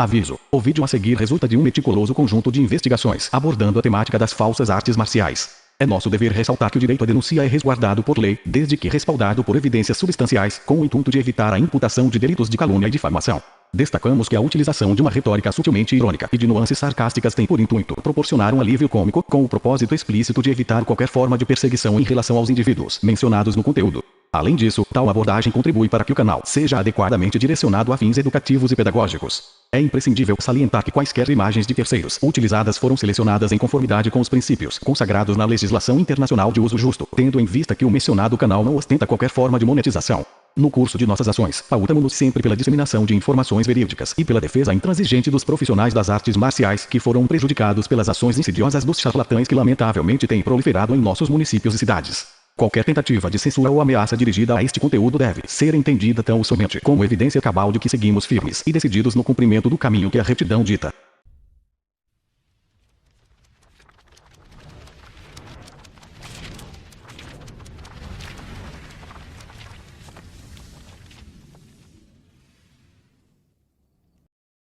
Aviso: o vídeo a seguir resulta de um meticuloso conjunto de investigações abordando a temática das falsas artes marciais. É nosso dever ressaltar que o direito à denúncia é resguardado por lei, desde que respaldado por evidências substanciais, com o intuito de evitar a imputação de delitos de calúnia e difamação. Destacamos que a utilização de uma retórica sutilmente irônica e de nuances sarcásticas tem por intuito proporcionar um alívio cômico, com o propósito explícito de evitar qualquer forma de perseguição em relação aos indivíduos mencionados no conteúdo. Além disso, tal abordagem contribui para que o canal seja adequadamente direcionado a fins educativos e pedagógicos. É imprescindível salientar que quaisquer imagens de terceiros utilizadas foram selecionadas em conformidade com os princípios consagrados na legislação internacional de uso justo, tendo em vista que o mencionado canal não ostenta qualquer forma de monetização. No curso de nossas ações, pautamos-nos sempre pela disseminação de informações verídicas e pela defesa intransigente dos profissionais das artes marciais que foram prejudicados pelas ações insidiosas dos charlatães que lamentavelmente têm proliferado em nossos municípios e cidades. Qualquer tentativa de censura ou ameaça dirigida a este conteúdo deve ser entendida tão somente como evidência cabal de que seguimos firmes e decididos no cumprimento do caminho que a retidão dita.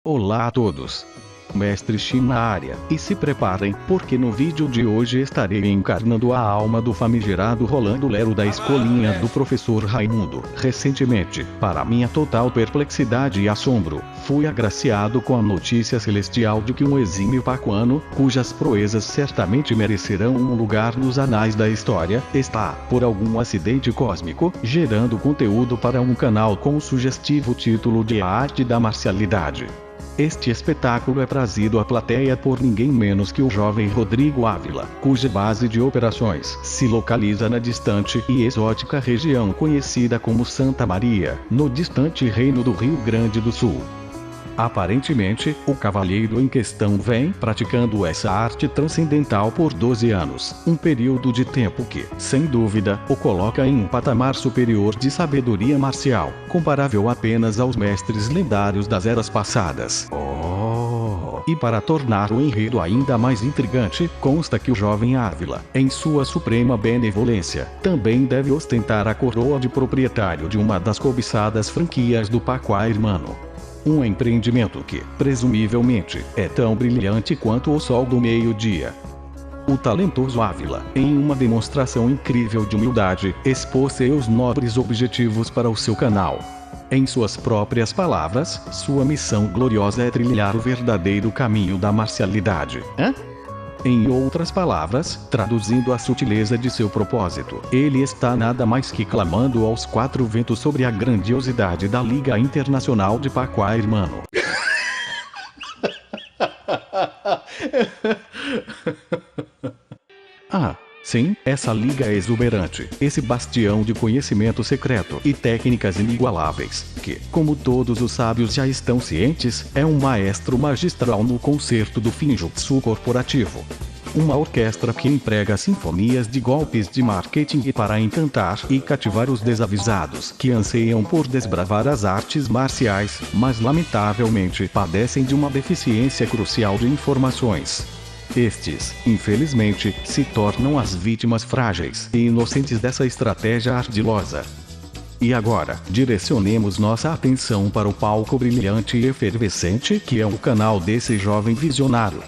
Olá a todos. Mestre Shin na área, e se preparem, porque no vídeo de hoje estarei encarnando a alma do famigerado Rolando Lero da escolinha do professor Raimundo. Recentemente, para minha total perplexidade e assombro, fui agraciado com a notícia celestial de que um exímio pacuano, cujas proezas certamente merecerão um lugar nos anais da história, está, por algum acidente cósmico, gerando conteúdo para um canal com o sugestivo título de A Arte da Marcialidade. Este espetáculo é trazido à plateia por ninguém menos que o jovem Rodrigo Ávila, cuja base de operações se localiza na distante e exótica região conhecida como Santa Maria, no distante reino do Rio Grande do Sul. Aparentemente, o cavalheiro em questão vem praticando essa arte transcendental por 12 anos, um período de tempo que, sem dúvida, o coloca em um patamar superior de sabedoria marcial, comparável apenas aos mestres lendários das eras passadas. E para tornar o enredo ainda mais intrigante, consta que o jovem Ávila, em sua suprema benevolência, também deve ostentar a coroa de proprietário de uma das cobiçadas franquias do Pacuá Hermano. Um empreendimento que, presumivelmente, é tão brilhante quanto o sol do meio-dia. O talentoso Ávila, em uma demonstração incrível de humildade, expôs seus nobres objetivos para o seu canal. Em suas próprias palavras, sua missão gloriosa é trilhar o verdadeiro caminho da marcialidade. Em outras palavras, traduzindo a sutileza de seu propósito, ele está nada mais que clamando aos quatro ventos sobre a grandiosidade da Liga Internacional de Pacuá Hermano. Sim, essa liga é exuberante, esse bastião de conhecimento secreto e técnicas inigualáveis, que, como todos os sábios já estão cientes, é um maestro magistral no concerto do Finjutsu corporativo. Uma orquestra que emprega sinfonias de golpes de marketing para encantar e cativar os desavisados que anseiam por desbravar as artes marciais, mas lamentavelmente padecem de uma deficiência crucial de informações. Estes, infelizmente, se tornam as vítimas frágeis e inocentes dessa estratégia ardilosa. E agora, direcionemos nossa atenção para o palco brilhante e efervescente que é o canal desse jovem visionário.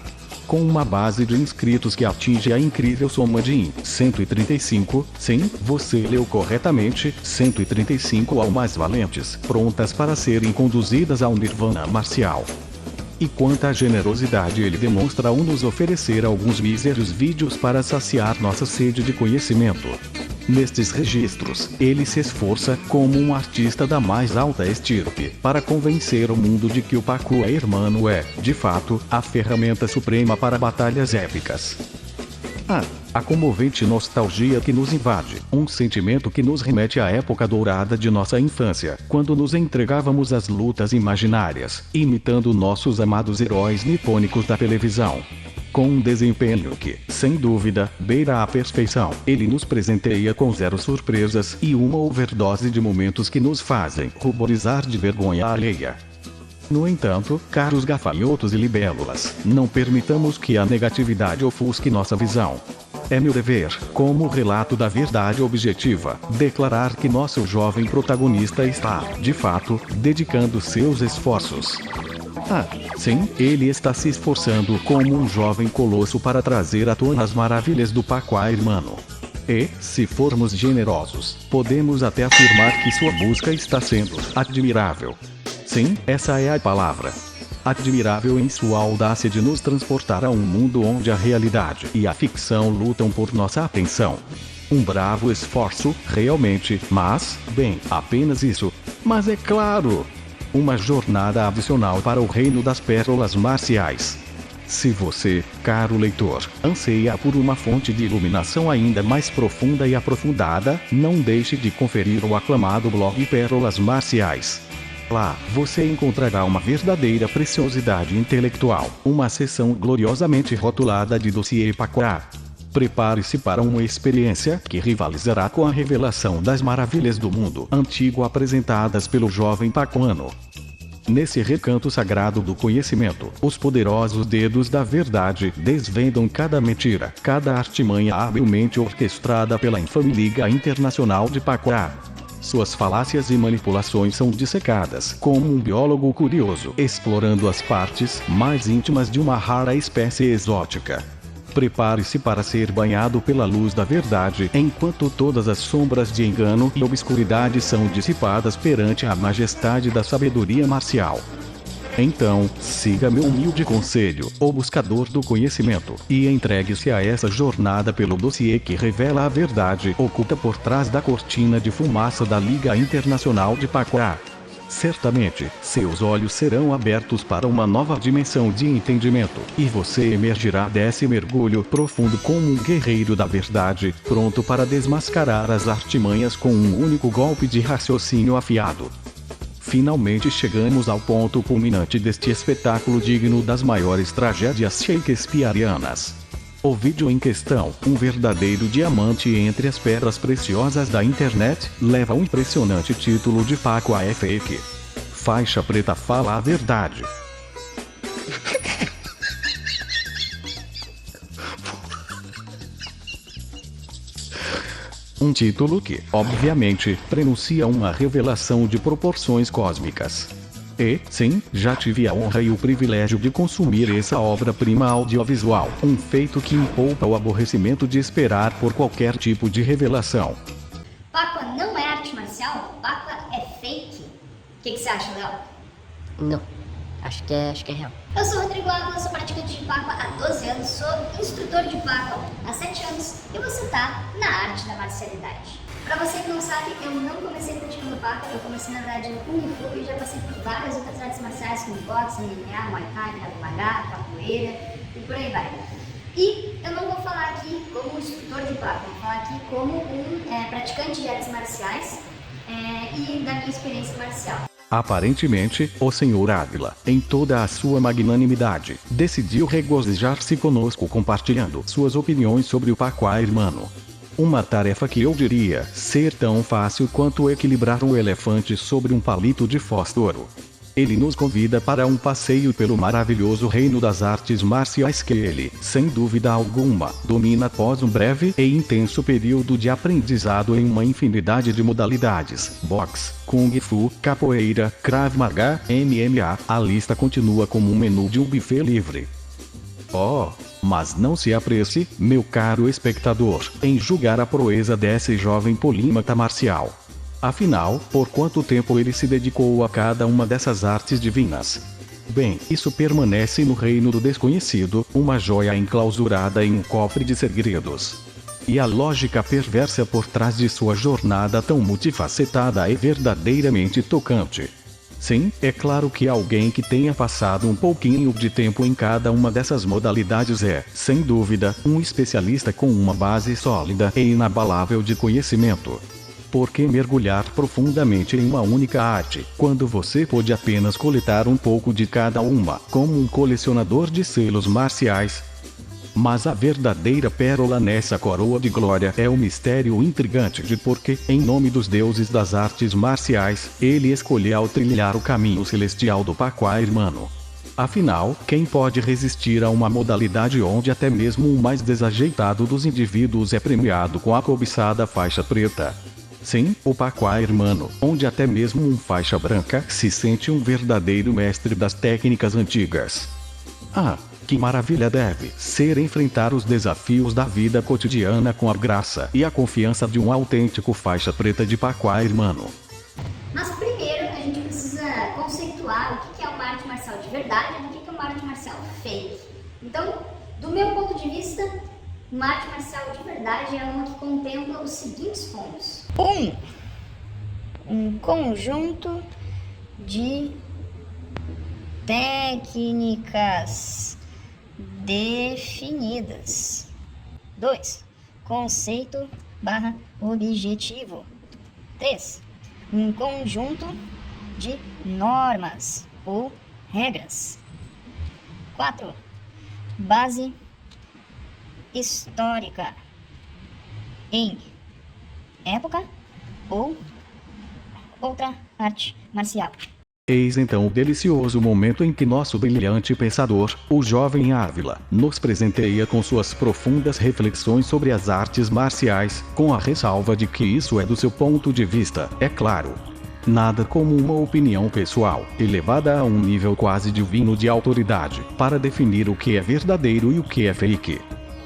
Com uma base de inscritos que atinge a incrível soma de 135, sim, você leu corretamente, 135 almas valentes, prontas para serem conduzidas ao Nirvana marcial. E quanta generosidade ele demonstra ao nos oferecer alguns míseros vídeos para saciar nossa sede de conhecimento. Nestes registros, ele se esforça, como um artista da mais alta estirpe, para convencer o mundo de que o Pacuá Hermano é, de fato, a ferramenta suprema para batalhas épicas. A comovente nostalgia que nos invade, um sentimento que nos remete à época dourada de nossa infância, quando nos entregávamos às lutas imaginárias, imitando nossos amados heróis nipônicos da televisão. Com um desempenho que, sem dúvida, beira a perfeição, ele nos presenteia com zero surpresas e uma overdose de momentos que nos fazem ruborizar de vergonha alheia. No entanto, caros gafanhotos e libélulas, não permitamos que a negatividade ofusque nossa visão. É meu dever, como relato da verdade objetiva, declarar que nosso jovem protagonista está, de fato, dedicando seus esforços. Ah, sim, ele está se esforçando como um jovem colosso para trazer à tona as maravilhas do Pacuá, irmão. E, se formos generosos, podemos até afirmar que sua busca está sendo admirável. Sim, essa é a palavra. Admirável em sua audácia de nos transportar a um mundo onde a realidade e a ficção lutam por nossa atenção. Um bravo esforço, realmente, mas, bem, apenas isso. Mas é claro, uma jornada adicional para o reino das pérolas marciais. Se você, caro leitor, anseia por uma fonte de iluminação ainda mais profunda e aprofundada, não deixe de conferir o aclamado blog Pérolas Marciais. Lá, você encontrará uma verdadeira preciosidade intelectual, uma seção gloriosamente rotulada de dossiê Pacuá. Prepare-se para uma experiência que rivalizará com a revelação das maravilhas do mundo antigo apresentadas pelo jovem pacuano. Nesse recanto sagrado do conhecimento, os poderosos dedos da verdade desvendam cada mentira, cada artimanha habilmente orquestrada pela infame Liga Internacional de Pacuá. Suas falácias e manipulações são dissecadas como um biólogo curioso, explorando as partes mais íntimas de uma rara espécie exótica. Prepare-se para ser banhado pela luz da verdade, enquanto todas as sombras de engano e obscuridade são dissipadas perante a majestade da sabedoria marcial. Então, siga meu humilde conselho, o buscador do conhecimento, e entregue-se a essa jornada pelo dossiê que revela a verdade oculta por trás da cortina de fumaça da Liga Internacional de Pacuá. Certamente, seus olhos serão abertos para uma nova dimensão de entendimento, e você emergirá desse mergulho profundo como um guerreiro da verdade, pronto para desmascarar as artimanhas com um único golpe de raciocínio afiado. Finalmente chegamos ao ponto culminante deste espetáculo digno das maiores tragédias shakespearianas. O vídeo em questão, um verdadeiro diamante entre as pedras preciosas da internet, leva o impressionante título de Pacuá é Fake. Faixa preta fala a verdade. Um título que, obviamente, prenuncia uma revelação de proporções cósmicas. E, sim, já tive a honra e o privilégio de consumir essa obra-prima audiovisual, um feito que me poupa o aborrecimento de esperar por qualquer tipo de revelação. Pacuá não é arte marcial? Pacuá é fake? O que você acha, Léo? Não, acho que é real. Eu sou o Rodrigo Ávila, sou praticante de Pacuá há 12 anos, sou instrutor de Pacuá há 7 anos e você tá na arte da marcialidade. Pra você que não sabe, eu não comecei praticando Pacuá, eu comecei na verdade no Kung Fu e já passei por várias outras artes marciais como boxe, MMA, Muay Thai, Krav Maga, capoeira e por aí vai. E eu não vou falar aqui como instrutor de Pacuá, vou falar aqui como um praticante de artes marciais e da minha experiência marcial. Aparentemente, o Sr. Ávila, em toda a sua magnanimidade, decidiu regozijar-se conosco compartilhando suas opiniões sobre o Pacuá, irmão. Uma tarefa que eu diria ser tão fácil quanto equilibrar um elefante sobre um palito de fósforo. Ele nos convida para um passeio pelo maravilhoso reino das artes marciais que ele, sem dúvida alguma, domina após um breve e intenso período de aprendizado em uma infinidade de modalidades: boxe, kung fu, capoeira, krav maga, MMA. A lista continua como um menu de um buffet livre. Oh, mas não se apresse, meu caro espectador, em julgar a proeza desse jovem polímata marcial. Afinal, por quanto tempo ele se dedicou a cada uma dessas artes divinas? Bem, isso permanece no reino do desconhecido, uma joia enclausurada em um cofre de segredos. E a lógica perversa por trás de sua jornada tão multifacetada é verdadeiramente tocante. Sim, é claro que alguém que tenha passado um pouquinho de tempo em cada uma dessas modalidades é, sem dúvida, um especialista com uma base sólida e inabalável de conhecimento. Por que mergulhar profundamente em uma única arte, quando você pode apenas coletar um pouco de cada uma, como um colecionador de selos marciais? Mas a verdadeira pérola nessa coroa de glória é o mistério intrigante de por que, em nome dos deuses das artes marciais, ele escolheu trilhar o caminho celestial do Pacuá, irmão. Afinal, quem pode resistir a uma modalidade onde até mesmo o mais desajeitado dos indivíduos é premiado com a cobiçada faixa preta? Sim, o Pacua Hermano, onde até mesmo um faixa branca se sente um verdadeiro mestre das técnicas antigas. Ah, que maravilha deve ser enfrentar os desafios da vida cotidiana com a graça e a confiança de um autêntico faixa preta de Pacua Hermano. Mas primeiro a gente precisa conceituar o que é uma arte marcial de verdade e o que é uma arte marcial fake. Então, do meu ponto de vista, uma arte marcial de verdade é uma que contempla os seguintes pontos. Um conjunto de técnicas definidas. 2. Conceito/objetivo. 3. Um conjunto de normas ou regras. 4. Base histórica em época ou outra arte marcial. Eis então o delicioso momento em que nosso brilhante pensador, o jovem Ávila, nos presenteia com suas profundas reflexões sobre as artes marciais, com a ressalva de que isso é do seu ponto de vista, é claro. Nada como uma opinião pessoal, elevada a um nível quase divino de autoridade, para definir o que é verdadeiro e o que é fake.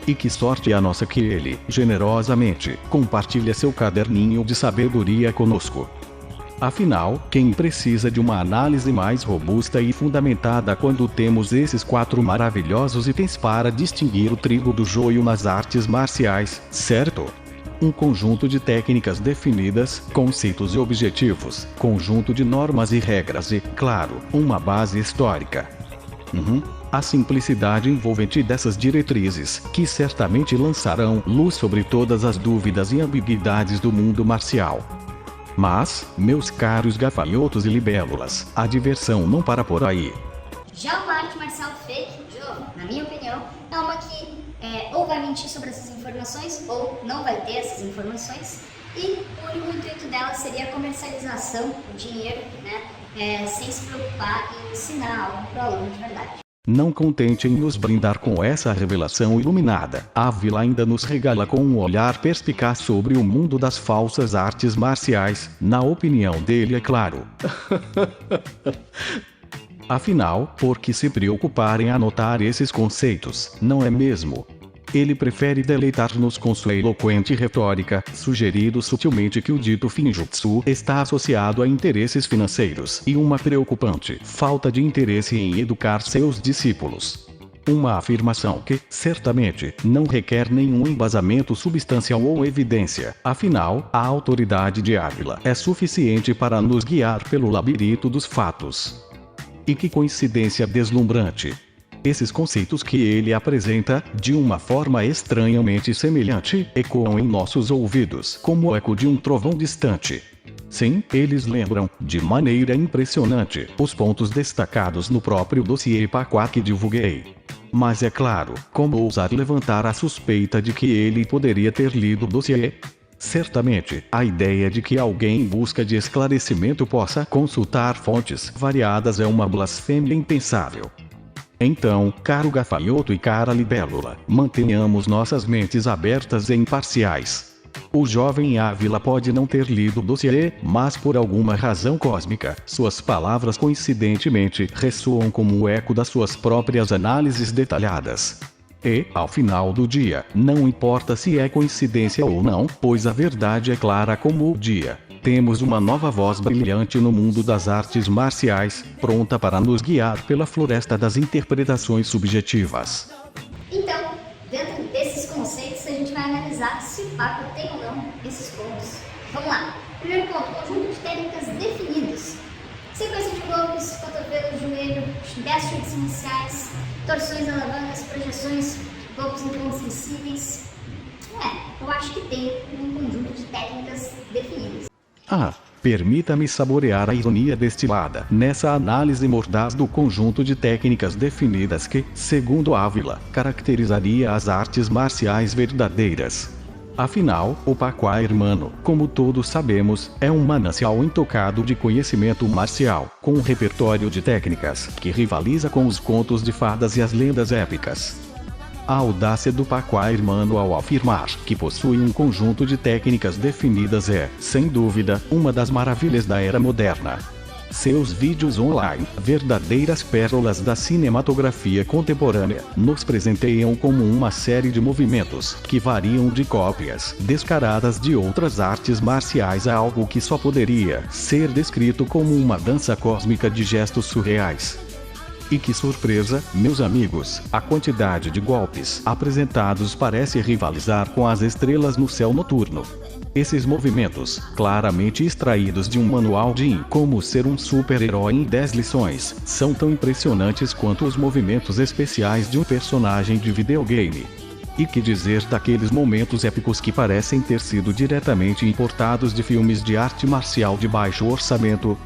E que sorte a nossa que ele, generosamente, compartilha seu caderninho de sabedoria conosco. Afinal, quem precisa de uma análise mais robusta e fundamentada quando temos esses 4 maravilhosos itens para distinguir o trigo do joio nas artes marciais, certo? Um conjunto de técnicas definidas, conceitos e objetivos, conjunto de normas e regras e, claro, uma base histórica. A simplicidade envolvente dessas diretrizes, que certamente lançarão luz sobre todas as dúvidas e ambiguidades do mundo marcial. Mas, meus caros gafanhotos e libélulas, a diversão não para por aí. Já uma arte marcial fake, na minha opinião, é uma que ou vai mentir sobre essas informações ou não vai ter essas informações, e o único intuito dela seria a comercialização, o dinheiro, né, sem se preocupar em ensinar algo para o aluno de verdade. Não contente em nos brindar com essa revelação iluminada, Ávila ainda nos regala com um olhar perspicaz sobre o mundo das falsas artes marciais, na opinião dele, é claro. Afinal, por que se preocupar em anotar esses conceitos, não é mesmo? Ele prefere deleitar-nos com sua eloquente retórica, sugerindo sutilmente que o dito Finjutsu está associado a interesses financeiros e uma preocupante falta de interesse em educar seus discípulos. Uma afirmação que, certamente, não requer nenhum embasamento substancial ou evidência, afinal, a autoridade de Ávila é suficiente para nos guiar pelo labirinto dos fatos. E que coincidência deslumbrante! Esses conceitos que ele apresenta, de uma forma estranhamente semelhante, ecoam em nossos ouvidos como o eco de um trovão distante. Sim, eles lembram, de maneira impressionante, os pontos destacados no próprio dossiê Pacua que divulguei. Mas é claro, como ousar levantar a suspeita de que ele poderia ter lido o dossiê? Certamente, a ideia de que alguém em busca de esclarecimento possa consultar fontes variadas é uma blasfêmia impensável. Então, caro gafanhoto e cara libélula, mantenhamos nossas mentes abertas e imparciais. O jovem Ávila pode não ter lido o dossiê, mas por alguma razão cósmica, suas palavras coincidentemente ressoam como o eco das suas próprias análises detalhadas. E, ao final do dia, não importa se é coincidência ou não, pois a verdade é clara como o dia. Temos uma nova voz brilhante no mundo das artes marciais, pronta para nos guiar pela floresta das interpretações subjetivas. Então, dentro desses conceitos, a gente vai analisar se o Pacua tem ou não esses pontos. Vamos lá. Primeiro ponto, conjunto de técnicas definidas. Sequência de golpes, cotovelo, joelho, 10 chutes iniciais, torções, alavancas, projeções, golpes intransmissíveis. Eu acho que tem um conjunto de técnicas definidas. Permita-me saborear a ironia destilada nessa análise mordaz do conjunto de técnicas definidas que, segundo Ávila, caracterizaria as artes marciais verdadeiras. Afinal, o Pacua Hermano, como todos sabemos, é um manancial intocado de conhecimento marcial, com um repertório de técnicas que rivaliza com os contos de fadas e as lendas épicas. A audácia do Paco Hermano ao afirmar que possui um conjunto de técnicas definidas é, sem dúvida, uma das maravilhas da era moderna. Seus vídeos online, verdadeiras pérolas da cinematografia contemporânea, nos presenteiam como uma série de movimentos que variam de cópias descaradas de outras artes marciais a algo que só poderia ser descrito como uma dança cósmica de gestos surreais. E que surpresa, meus amigos, a quantidade de golpes apresentados parece rivalizar com as estrelas no céu noturno. Esses movimentos, claramente extraídos de um manual de como ser um super-herói em 10 lições, são tão impressionantes quanto os movimentos especiais de um personagem de videogame. E que dizer daqueles momentos épicos que parecem ter sido diretamente importados de filmes de arte marcial de baixo orçamento?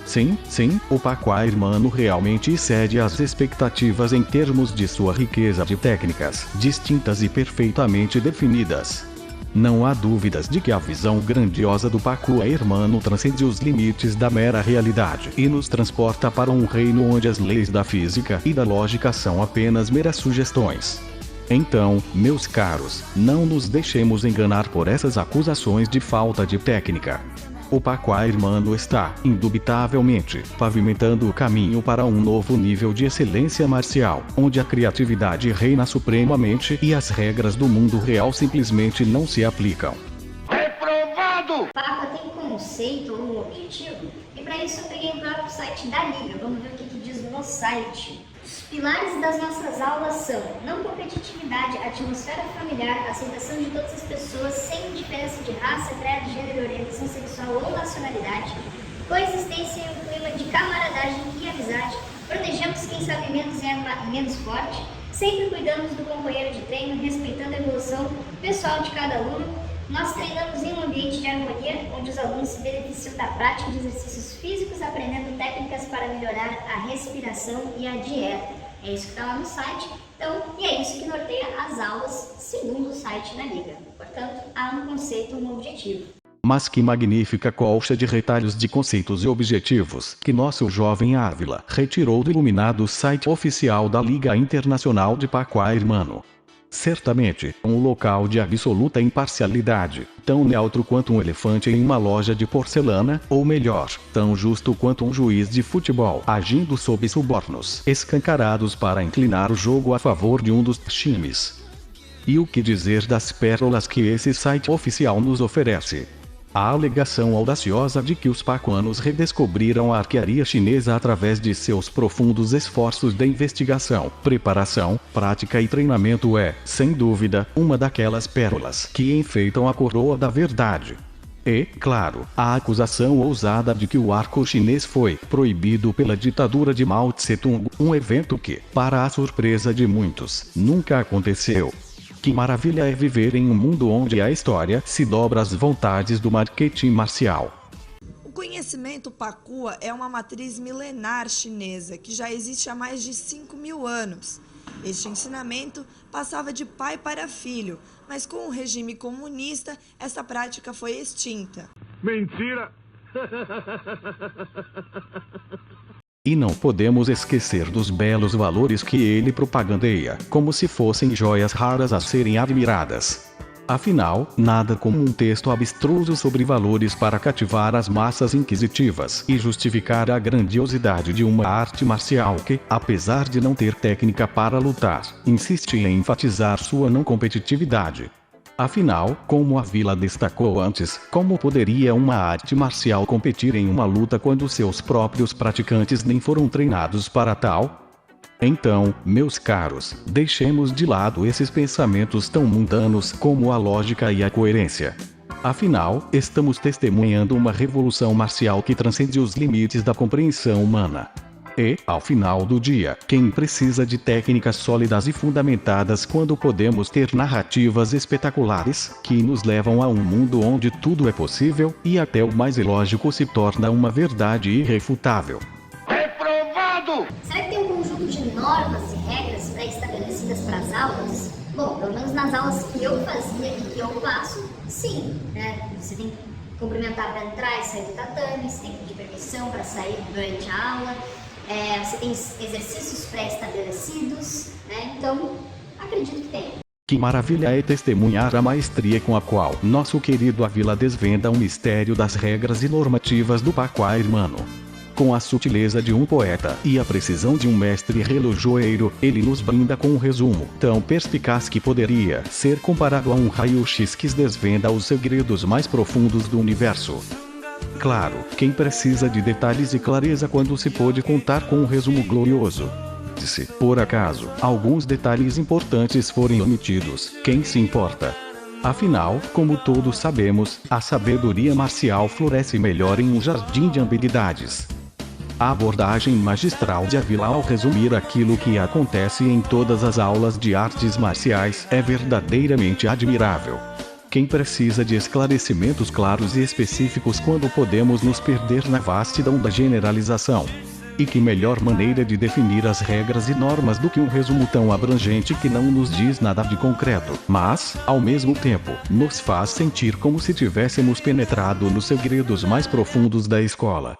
Sim, o Paco Hermano realmente excede as expectativas em termos de sua riqueza de técnicas distintas e perfeitamente definidas. Não há dúvidas de que a visão grandiosa do Paco Hermano transcende os limites da mera realidade e nos transporta para um reino onde as leis da física e da lógica são apenas meras sugestões. Então, meus caros, não nos deixemos enganar por essas acusações de falta de técnica. O Paco Hermano está, indubitavelmente, pavimentando o caminho para um novo nível de excelência marcial, onde a criatividade reina supremamente e as regras do mundo real simplesmente não se aplicam. Reprovado! O Paco tem um conceito ou um objetivo, e para isso eu peguei o próprio site da Liga. Vamos ver o que diz no site. Os pilares das nossas aulas são não competitividade, atmosfera familiar, aceitação de todas as pessoas sem diferença de raça, credo, gênero, orientação sexual ou nacionalidade, coexistência em um clima de camaradagem e amizade, protegemos quem sabe menos e é menos forte, sempre cuidamos do companheiro de treino, respeitando a evolução pessoal de cada aluno. Nós treinamos em um ambiente de harmonia, onde os alunos se beneficiam da prática de exercícios físicos, aprendendo técnicas para melhorar a respiração e a dieta. É isso que está lá no site. Então, e é isso que norteia as aulas, segundo o site da Liga. Portanto, há um conceito, um objetivo. Mas que magnífica colcha de retalhos de conceitos e objetivos que nosso jovem Ávila retirou do iluminado site oficial da Liga Internacional de Paco Hermano. Certamente, um local de absoluta imparcialidade, tão neutro quanto um elefante em uma loja de porcelana, ou melhor, tão justo quanto um juiz de futebol agindo sob subornos escancarados para inclinar o jogo a favor de um dos times. E o que dizer das pérolas que esse site oficial nos oferece? A alegação audaciosa de que os pacuanos redescobriram a arquearia chinesa através de seus profundos esforços de investigação, preparação, prática e treinamento é, sem dúvida, uma daquelas pérolas que enfeitam a coroa da verdade. E, claro, a acusação ousada de que o arco chinês foi proibido pela ditadura de Mao Tse-tung, um evento que, para a surpresa de muitos, nunca aconteceu. Que maravilha é viver em um mundo onde a história se dobra às vontades do marketing marcial. O conhecimento Pakua é uma matriz milenar chinesa que já existe há mais de 5.000 anos. Este ensinamento passava de pai para filho, mas com o regime comunista, essa prática foi extinta. Mentira! E não podemos esquecer dos belos valores que ele propagandeia, como se fossem joias raras a serem admiradas. Afinal, nada como um texto abstruso sobre valores para cativar as massas inquisitivas e justificar a grandiosidade de uma arte marcial que, apesar de não ter técnica para lutar, insiste em enfatizar sua não competitividade. Afinal, como a Vila destacou antes, como poderia uma arte marcial competir em uma luta quando seus próprios praticantes nem foram treinados para tal? Então, meus caros, deixemos de lado esses pensamentos tão mundanos como a lógica e a coerência. Afinal, estamos testemunhando uma revolução marcial que transcende os limites da compreensão humana. E, ao final do dia, quem precisa de técnicas sólidas e fundamentadas quando podemos ter narrativas espetaculares, que nos levam a um mundo onde tudo é possível, e até o mais ilógico se torna uma verdade irrefutável. Reprovado! Será que tem um conjunto de normas e regras pré-estabelecidas para as aulas? Bom, pelo menos nas aulas que eu fazia e que eu faço, sim, né? Você tem que cumprimentar para entrar e sair do tatame, você tem que pedir permissão para sair durante a aula. Você tem exercícios pré-estabelecidos, né? Então, Acredito que tenha. Que maravilha é testemunhar a maestria com a qual nosso querido Ávila desvenda o mistério das regras e normativas do Pacua Hermano. Com a sutileza de um poeta e a precisão de um mestre relojoeiro, ele nos brinda com um resumo tão perspicaz que poderia ser comparado a um raio-x que desvenda os segredos mais profundos do universo. Claro, quem precisa de detalhes e clareza quando se pode contar com um resumo glorioso? Se, por acaso, alguns detalhes importantes forem omitidos, quem se importa? Afinal, como todos sabemos, a sabedoria marcial floresce melhor em um jardim de habilidades. A abordagem magistral de Ávila ao resumir aquilo que acontece em todas as aulas de artes marciais é verdadeiramente admirável. Quem precisa de esclarecimentos claros e específicos quando podemos nos perder na vastidão da generalização? E que melhor maneira de definir as regras e normas do que um resumo tão abrangente que não nos diz nada de concreto, mas, ao mesmo tempo, nos faz sentir como se tivéssemos penetrado nos segredos mais profundos da escola.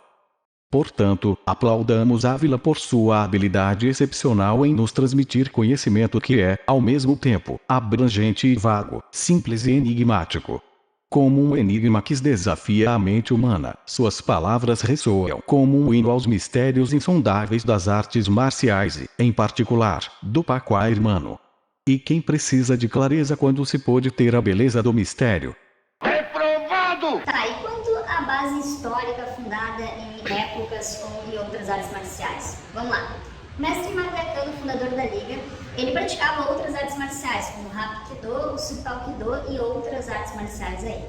Portanto, aplaudamos Ávila por sua habilidade excepcional em nos transmitir conhecimento que é, ao mesmo tempo, abrangente e vago, simples e enigmático. Como um enigma que desafia a mente humana, suas palavras ressoam como um hino aos mistérios insondáveis das artes marciais e, em particular, do Pacua Hermano. E quem precisa de clareza quando se pode ter a beleza do mistério? Reprovado! Tá, e quanto à base histórica fundada em épocas ou em outras artes marciais? Vamos lá. Mestre Maglecano, fundador da Liga, ele praticava outras artes marciais, como o Hapkido, o Supalkido e outras artes marciais aí.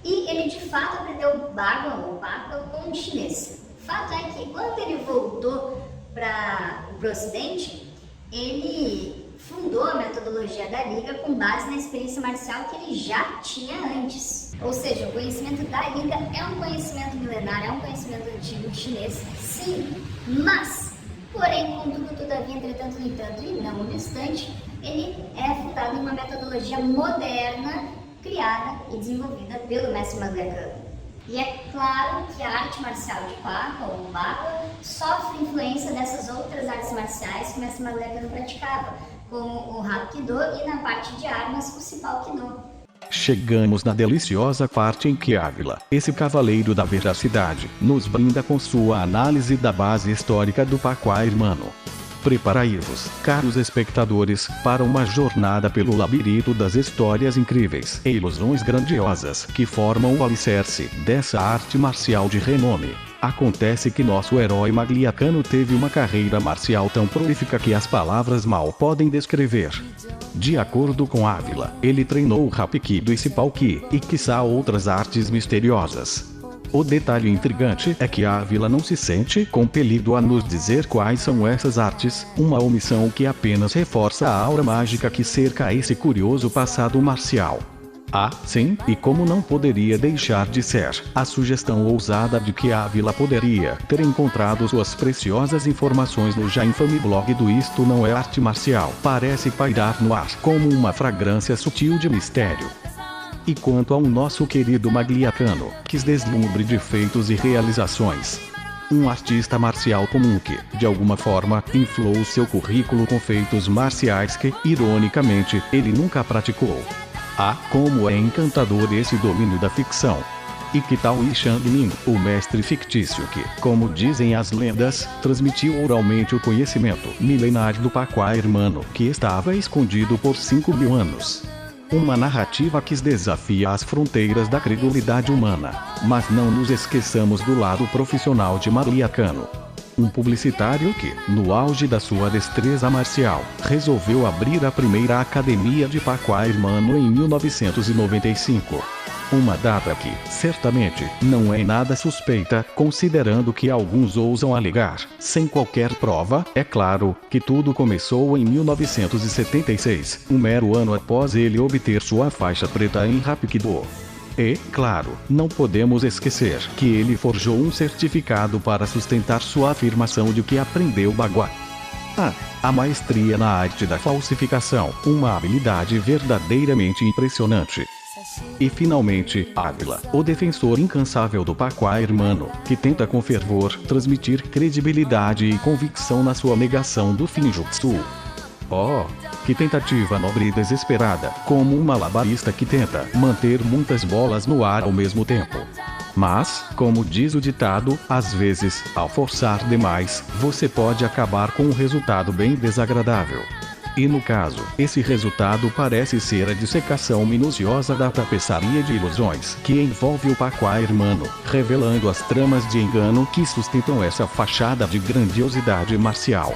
E ele de fato aprendeu Bagua ou Pacua com o chinês. O fato é que quando ele voltou para o Ocidente, ele fundou a metodologia da Liga com base na experiência marcial que ele já tinha antes. Ou seja, o conhecimento da Liga é um conhecimento milenar, é um conhecimento antigo chinês, sim, mas... Porém, contudo, todavia, entretanto, no entanto e não distante, ele é fundado em uma metodologia moderna, criada e desenvolvida pelo mestre Maglecano. E é claro que a arte marcial de Pacua ou Bagua sofre influência dessas outras artes marciais que o mestre Maglecano praticava, como o Hapkido e na parte de armas, o Supalkido. Chegamos na deliciosa parte em que Ávila, esse cavaleiro da veracidade, nos brinda com sua análise da base histórica do Pacua Hermano. Preparai-vos, caros espectadores, para uma jornada pelo labirinto das histórias incríveis e ilusões grandiosas que formam o alicerce dessa arte marcial de renome. Acontece que nosso herói Maglecano teve uma carreira marcial tão prolífica que as palavras mal podem descrever. De acordo com Ávila, ele treinou Hapkido e Supalki, e quiçá outras artes misteriosas. O detalhe intrigante é que Ávila não se sente compelido a nos dizer quais são essas artes, uma omissão que apenas reforça a aura mágica que cerca esse curioso passado marcial. Ah, sim, e como não poderia deixar de ser, a sugestão ousada de que Ávila poderia ter encontrado suas preciosas informações no já infame blog do Isto Não É Arte Marcial parece pairar no ar como uma fragrância sutil de mistério. E quanto ao nosso querido Maglecano, que deslumbre de feitos e realizações. Um artista marcial comum que, de alguma forma, inflou seu currículo com feitos marciais que, ironicamente, ele nunca praticou. Ah, como é encantador esse domínio da ficção! E que tal Yi Shangmin, o mestre fictício que, como dizem as lendas, transmitiu oralmente o conhecimento milenar do Pacua Hermano que estava escondido por 5.000 anos? Uma narrativa que desafia as fronteiras da credulidade humana. Mas não nos esqueçamos do lado profissional de Maglecano. Um publicitário que, no auge da sua destreza marcial, resolveu abrir a primeira academia de Pacua Hermano em 1995. Uma data que, certamente, não é nada suspeita, considerando que alguns ousam alegar, sem qualquer prova, é claro, que tudo começou em 1976, um mero ano após ele obter sua faixa preta em Hapkido. E, claro, não podemos esquecer que ele forjou um certificado para sustentar sua afirmação de que aprendeu Bagua. Ah, a maestria na arte da falsificação, uma habilidade verdadeiramente impressionante. E finalmente, Ávila, o defensor incansável do Pacua Hermano, que tenta com fervor transmitir credibilidade e convicção na sua negação do Finjutsu. Oh, que tentativa nobre e desesperada, como um malabarista que tenta manter muitas bolas no ar ao mesmo tempo. Mas, como diz o ditado, às vezes, ao forçar demais, você pode acabar com um resultado bem desagradável. E no caso, esse resultado parece ser a dissecação minuciosa da tapeçaria de ilusões que envolve o Paco Hermano, revelando as tramas de engano que sustentam essa fachada de grandiosidade marcial.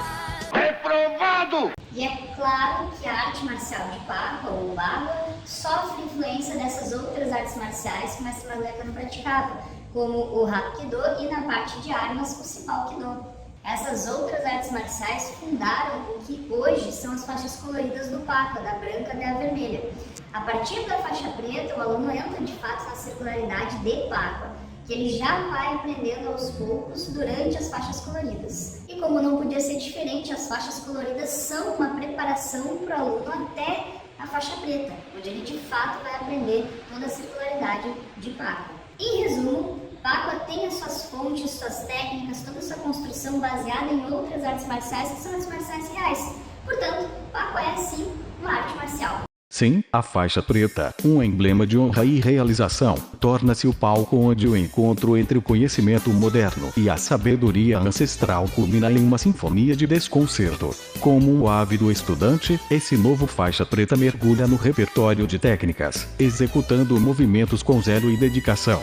Reprovado! E é claro que a arte marcial de Paco, ou Bagua, sofre influência dessas outras artes marciais que o mestre Magleca praticava, como o Hapkido e na parte de armas o Sipalkido. Essas outras artes marciais fundaram o que hoje são as faixas coloridas do Paco, da branca até a vermelha. A partir da faixa preta, o aluno entra de fato na circularidade de Paco, que ele já vai aprendendo aos poucos durante as faixas coloridas. E como não podia ser diferente, as faixas coloridas são uma preparação para o aluno até a faixa preta, onde ele de fato vai aprender toda a circularidade de Paco. Em resumo, Paco tem as suas fontes, suas técnicas, toda a sua construção baseada em outras artes marciais que são artes marciais reais. Portanto, Paco é sim uma arte marcial. Sim, a faixa preta, um emblema de honra e realização, torna-se o palco onde o encontro entre o conhecimento moderno e a sabedoria ancestral culmina em uma sinfonia de desconcerto. Como um ávido estudante, esse novo faixa preta mergulha no repertório de técnicas, executando movimentos com zelo e dedicação.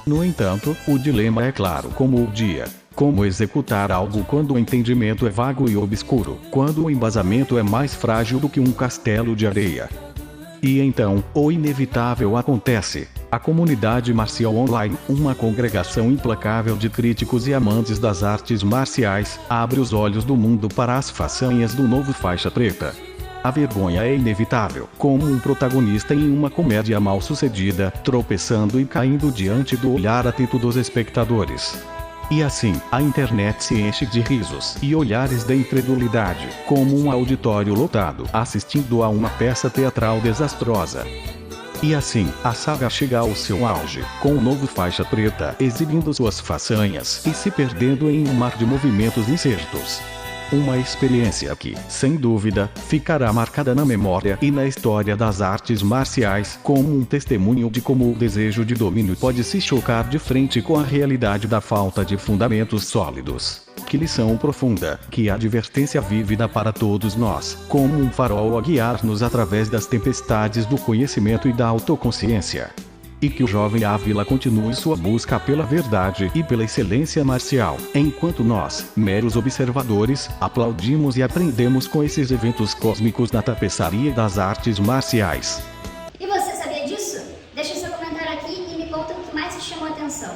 No entanto, o dilema é claro como o dia. Como executar algo quando o entendimento é vago e obscuro, quando o embasamento é mais frágil do que um castelo de areia? E então, o inevitável acontece. A comunidade marcial online, uma congregação implacável de críticos e amantes das artes marciais, abre os olhos do mundo para as façanhas do novo faixa preta. A vergonha é inevitável, como um protagonista em uma comédia mal-sucedida, tropeçando e caindo diante do olhar atento dos espectadores. E assim, a internet se enche de risos e olhares de incredulidade, como um auditório lotado assistindo a uma peça teatral desastrosa. E assim, a saga chega ao seu auge, com o novo faixa preta exibindo suas façanhas e se perdendo em um mar de movimentos incertos. Uma experiência que, sem dúvida, ficará marcada na memória e na história das artes marciais como um testemunho de como o desejo de domínio pode se chocar de frente com a realidade da falta de fundamentos sólidos. Que lição profunda, que advertência vívida para todos nós, como um farol a guiar-nos através das tempestades do conhecimento e da autoconsciência. E que o jovem Ávila continue sua busca pela verdade e pela excelência marcial, enquanto nós, meros observadores, aplaudimos e aprendemos com esses eventos cósmicos na tapeçaria das artes marciais. E você sabia disso? Deixe seu comentário aqui e me conta o que mais te chamou a atenção.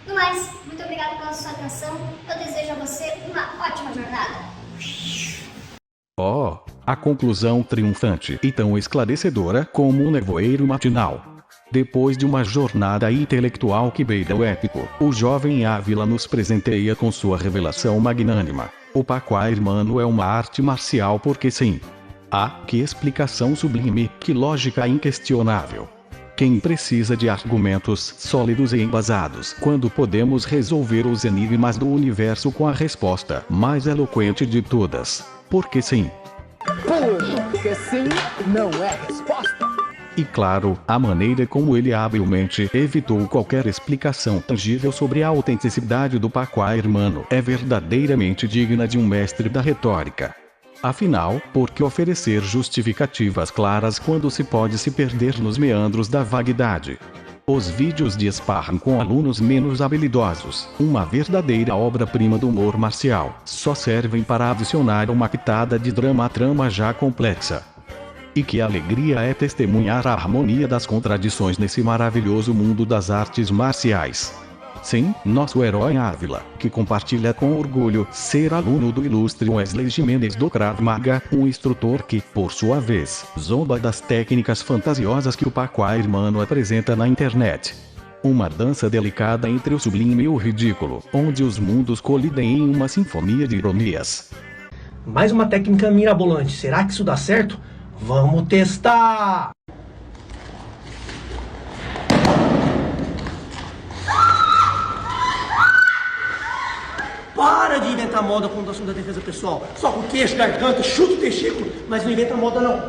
No mais, muito obrigado pela sua atenção, eu desejo a você uma ótima jornada. Oh, a conclusão triunfante e tão esclarecedora como um nevoeiro matinal. Depois de uma jornada intelectual que beira o épico, o jovem Ávila nos presenteia com sua revelação magnânima. O Paco Hermano é uma arte marcial porque sim. Ah, que explicação sublime, que lógica inquestionável. Quem precisa de argumentos sólidos e embasados quando podemos resolver os enigmas do universo com a resposta mais eloquente de todas? Porque sim. Porque sim não é resposta. E claro, a maneira como ele habilmente evitou qualquer explicação tangível sobre a autenticidade do Paco Hermano é verdadeiramente digna de um mestre da retórica. Afinal, por que oferecer justificativas claras quando se pode se perder nos meandros da vaguidade? Os vídeos de sparring com alunos menos habilidosos, uma verdadeira obra-prima do humor marcial, só servem para adicionar uma pitada de drama à trama já complexa. E que alegria é testemunhar a harmonia das contradições nesse maravilhoso mundo das artes marciais. Sim, nosso herói Ávila, que compartilha com orgulho ser aluno do ilustre Wesley Jimenez do Krav Maga, um instrutor que, por sua vez, zomba das técnicas fantasiosas que o Paco Hermano apresenta na internet. Uma dança delicada entre o sublime e o ridículo, onde os mundos colidem em uma sinfonia de ironias. Mais uma técnica mirabolante, será que isso dá certo? Vamos testar! Para de inventar moda quando o assunto da defesa pessoal. Só com queixo, garganta, chuta o testículo, mas não inventa moda não.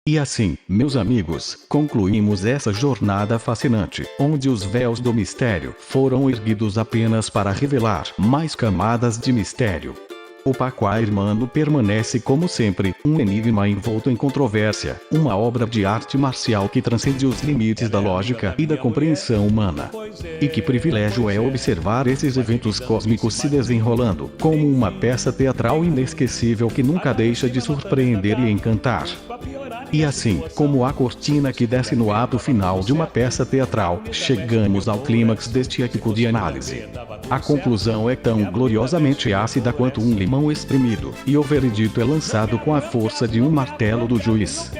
E assim, meus amigos, concluímos essa jornada fascinante, onde os véus do mistério foram erguidos apenas para revelar mais camadas de mistério. O Paco Irmão permanece como sempre, um enigma envolto em controvérsia, uma obra de arte marcial que transcende os limites da lógica e da compreensão humana. E que privilégio é observar esses eventos cósmicos se desenrolando, como uma peça teatral inesquecível que nunca deixa de surpreender e encantar. E assim, como a cortina que desce no ato final de uma peça teatral, chegamos ao clímax deste épico de análise. A conclusão é tão gloriosamente ácida quanto um limão espremido, e o veredito é lançado com a força de um martelo do juiz.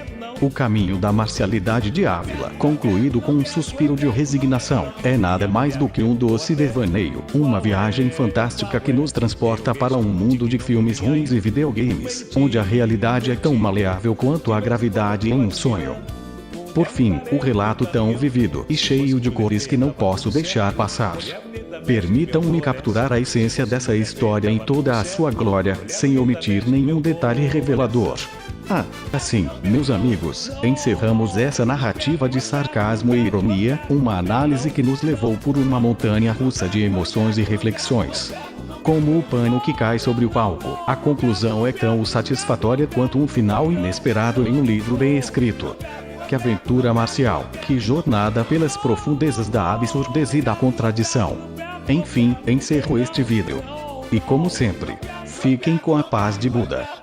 O caminho da marcialidade de Ávila, concluído com um suspiro de resignação, é nada mais do que um doce devaneio, uma viagem fantástica que nos transporta para um mundo de filmes ruins e videogames, onde a realidade é tão maleável quanto a gravidade em um sonho. Por fim, o relato tão vivido e cheio de cores que não posso deixar passar. Permitam-me capturar a essência dessa história em toda a sua glória, sem omitir nenhum detalhe revelador. Assim, meus amigos, encerramos essa narrativa de sarcasmo e ironia, uma análise que nos levou por uma montanha russa de emoções e reflexões. Como o pano que cai sobre o palco, a conclusão é tão satisfatória quanto um final inesperado em um livro bem escrito. Que aventura marcial, que jornada pelas profundezas da absurdez e da contradição. Enfim, encerro este vídeo. E como sempre, fiquem com a paz de Buda.